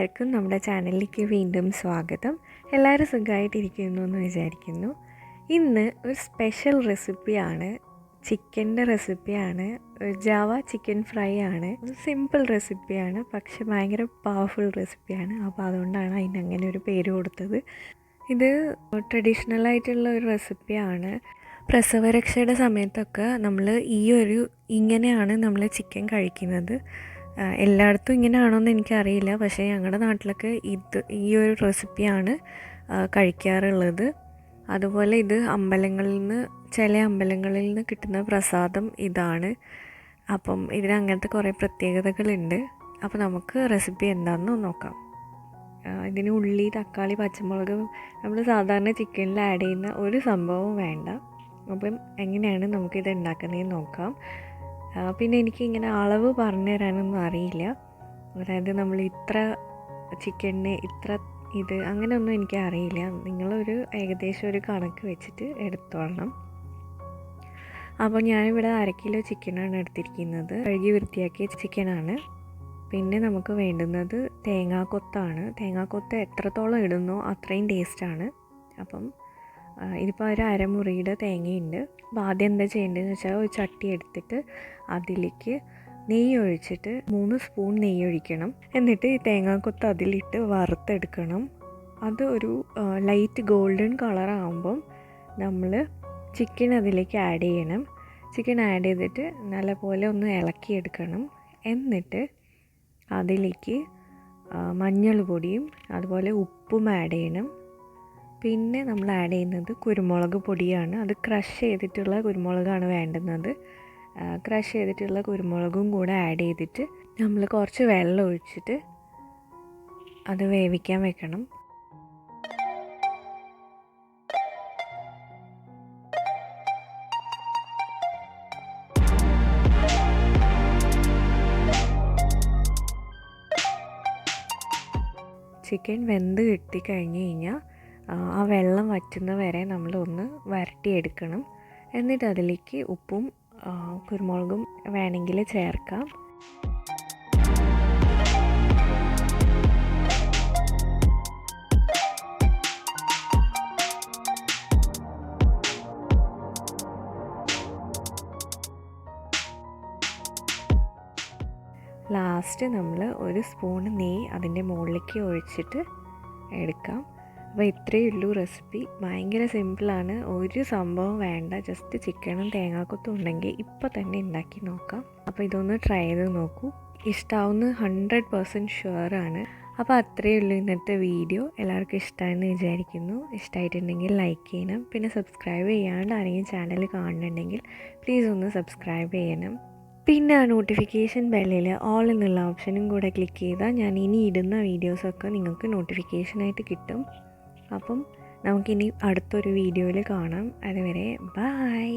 എല്ലാവർക്കും നമ്മുടെ ചാനലിലേക്ക് വീണ്ടും സ്വാഗതം. എല്ലാവരും സുഖമായിട്ടിരിക്കുന്നു എന്ന് വിചാരിക്കുന്നു. ഇന്ന് ഒരു സ്പെഷ്യൽ റെസിപ്പിയാണ്, ചിക്കൻ്റെ റെസിപ്പിയാണ്. ജാവ ചിക്കൻ ഫ്രൈ ആണ്. ഒരു സിമ്പിൾ റെസിപ്പിയാണ്, പക്ഷെ ഭയങ്കര പവർഫുൾ റെസിപ്പിയാണ്. അപ്പോൾ അതുകൊണ്ടാണ് അതിന് അങ്ങനെ ഒരു പേര് കൊടുത്തത്. ഇത് ട്രഡീഷണലായിട്ടുള്ള ഒരു റെസിപ്പിയാണ്. പ്രസവരക്ഷയുടെ സമയത്തൊക്കെ നമ്മൾ ഇങ്ങനെയാണ് നമ്മൾ ചിക്കൻ കഴിക്കുന്നത്. എല്ലായിടത്തും ഇങ്ങനെയാണോയെന്ന് എനിക്കറിയില്ല, പക്ഷേ ഞങ്ങളുടെ നാട്ടിലൊക്കെ ഈ ഒരു റെസിപ്പിയാണ് കഴിക്കാറുള്ളത്. അതുപോലെ ഇത് ചില അമ്പലങ്ങളിൽ നിന്ന് കിട്ടുന്ന പ്രസാദം ഇതാണ്. അപ്പം ഇതിന് അങ്ങനത്തെ കുറേ പ്രത്യേകതകളുണ്ട്. അപ്പോൾ നമുക്ക് റെസിപ്പി എന്താണെന്ന് നോക്കാം. ഇതിന് ഉള്ളി, തക്കാളി, പച്ചമുളക് നമ്മൾ സാധാരണ ചിക്കനിൽ ആഡ് ചെയ്യുന്ന ഒരു സംഭവവും വേണ്ട. അപ്പം എങ്ങനെയാണ് നമുക്കിത് ഉണ്ടാക്കുന്നതെന്ന് നോക്കാം. പിന്നെ എനിക്കിങ്ങനെ അളവ് പറഞ്ഞു തരാനൊന്നും അറിയില്ല. അതായത് നമ്മൾ ഇത്ര ചിക്കന് ഇത് അങ്ങനെയൊന്നും എനിക്ക് അറിയില്ല. നിങ്ങളൊരു ഏകദേശം ഒരു കണക്ക് വെച്ചിട്ട് എടുത്തോളണം. അപ്പോൾ ഞാനിവിടെ 1/2 കിലോ ചിക്കനാണ് എടുത്തിരിക്കുന്നത്. കഴുകി വൃത്തിയാക്കിയ ചിക്കനാണ്. പിന്നെ നമുക്ക് വേണ്ടുന്നത് തേങ്ങാക്കൊത്താണ്. തേങ്ങാക്കൊത്ത് എത്രത്തോളം ഇടുന്നോ അത്രയും ടേസ്റ്റാണ്. അപ്പം ഇതിപ്പോൾ ഒരു അരമുറിയുടെ തേങ്ങയുണ്ട്. അപ്പോൾ ആദ്യം എന്താ ചെയ്യേണ്ടതെന്ന് വെച്ചാൽ ഒരു ചട്ടി എടുത്തിട്ട് അതിലേക്ക് നെയ്യ് ഒഴിച്ചിട്ട് 3 സ്പൂൺ നെയ്യ് ഒഴിക്കണം. എന്നിട്ട് ഈ തേങ്ങാക്കൊത്ത് അതിലിട്ട് വറുത്തെടുക്കണം. അത് ഒരു ലൈറ്റ് ഗോൾഡൻ കളറാകുമ്പം നമ്മൾ ചിക്കൻ അതിലേക്ക് ആഡ് ചെയ്യണം. ചിക്കൻ ആഡ് ചെയ്തിട്ട് നല്ലപോലെ ഒന്ന് ഇളക്കിയെടുക്കണം. എന്നിട്ട് അതിലേക്ക് മഞ്ഞൾ പൊടിയും അതുപോലെ ഉപ്പും ആഡ് ചെയ്യണം. പിന്നെ നമ്മൾ ആഡ് ചെയ്യുന്നത് കുരുമുളക് പൊടിയാണ്. അത് ക്രഷ് ചെയ്തിട്ടുള്ള കുരുമുളകാണ് വേണ്ടുന്നത്. ക്രഷ് ചെയ്തിട്ടുള്ള കുരുമുളകും കൂടെ ആഡ് ചെയ്തിട്ട് നമ്മൾ കുറച്ച് വെള്ളം ഒഴിച്ചിട്ട് അത് വേവിക്കാൻ വെക്കണം. ചിക്കൻ വെന്ത് കിട്ടിക്കഴിഞ്ഞ് കഴിഞ്ഞാൽ ആ വെള്ളം വറ്റുന്ന വരെ നമ്മളൊന്ന് വരട്ടിയെടുക്കണം. എന്നിട്ട് അതിലേക്ക് ഉപ്പും കുരുമുളകും വേണമെങ്കിൽ ചേർക്കാം. ലാസ്റ്റ് നമ്മൾ ഒരു സ്പൂൺ നെയ്യ് അതിൻ്റെ മുകളിലേക്ക് ഒഴിച്ചിട്ട് എടുക്കാം. അപ്പോൾ ഇത്രയേ ഉള്ളൂ റെസിപ്പി. ഭയങ്കര സിമ്പിളാണ്. ഒരു സംഭവം വേണ്ട. ജസ്റ്റ് ചിക്കനും തേങ്ങാക്കൊത്തും ഉണ്ടെങ്കിൽ ഇപ്പോൾ തന്നെ ഉണ്ടാക്കി നോക്കാം. അപ്പോൾ ഇതൊന്ന് ട്രൈ ചെയ്ത് നോക്കൂ. ഇഷ്ടമാവുന്ന 100% ഷുവറാണ്. അപ്പോൾ അത്രയേ ഉള്ളൂ ഇന്നത്തെ വീഡിയോ. എല്ലാവർക്കും ഇഷ്ടമാണെന്ന് വിചാരിക്കുന്നു. ഇഷ്ടമായിട്ടുണ്ടെങ്കിൽ ലൈക്ക് ചെയ്യണം. പിന്നെ സബ്സ്ക്രൈബ് ചെയ്യാണ്ട് ആരെങ്കിലും ചാനൽ കാണുന്നുണ്ടെങ്കിൽ പ്ലീസ് ഒന്ന് സബ്സ്ക്രൈബ് ചെയ്യണം. പിന്നെ ആ നോട്ടിഫിക്കേഷൻ ബെല്ലിൽ ഓൾ എന്നുള്ള ഓപ്ഷനും കൂടെ ക്ലിക്ക് ചെയ്താൽ ഞാൻ ഇനി ഇടുന്ന വീഡിയോസൊക്കെ നിങ്ങൾക്ക് നോട്ടിഫിക്കേഷനായിട്ട് കിട്ടും. അപ്പം നമുക്കിനി അടുത്തൊരു വീഡിയോയിൽ കാണാം. അതുവരെ ബൈ.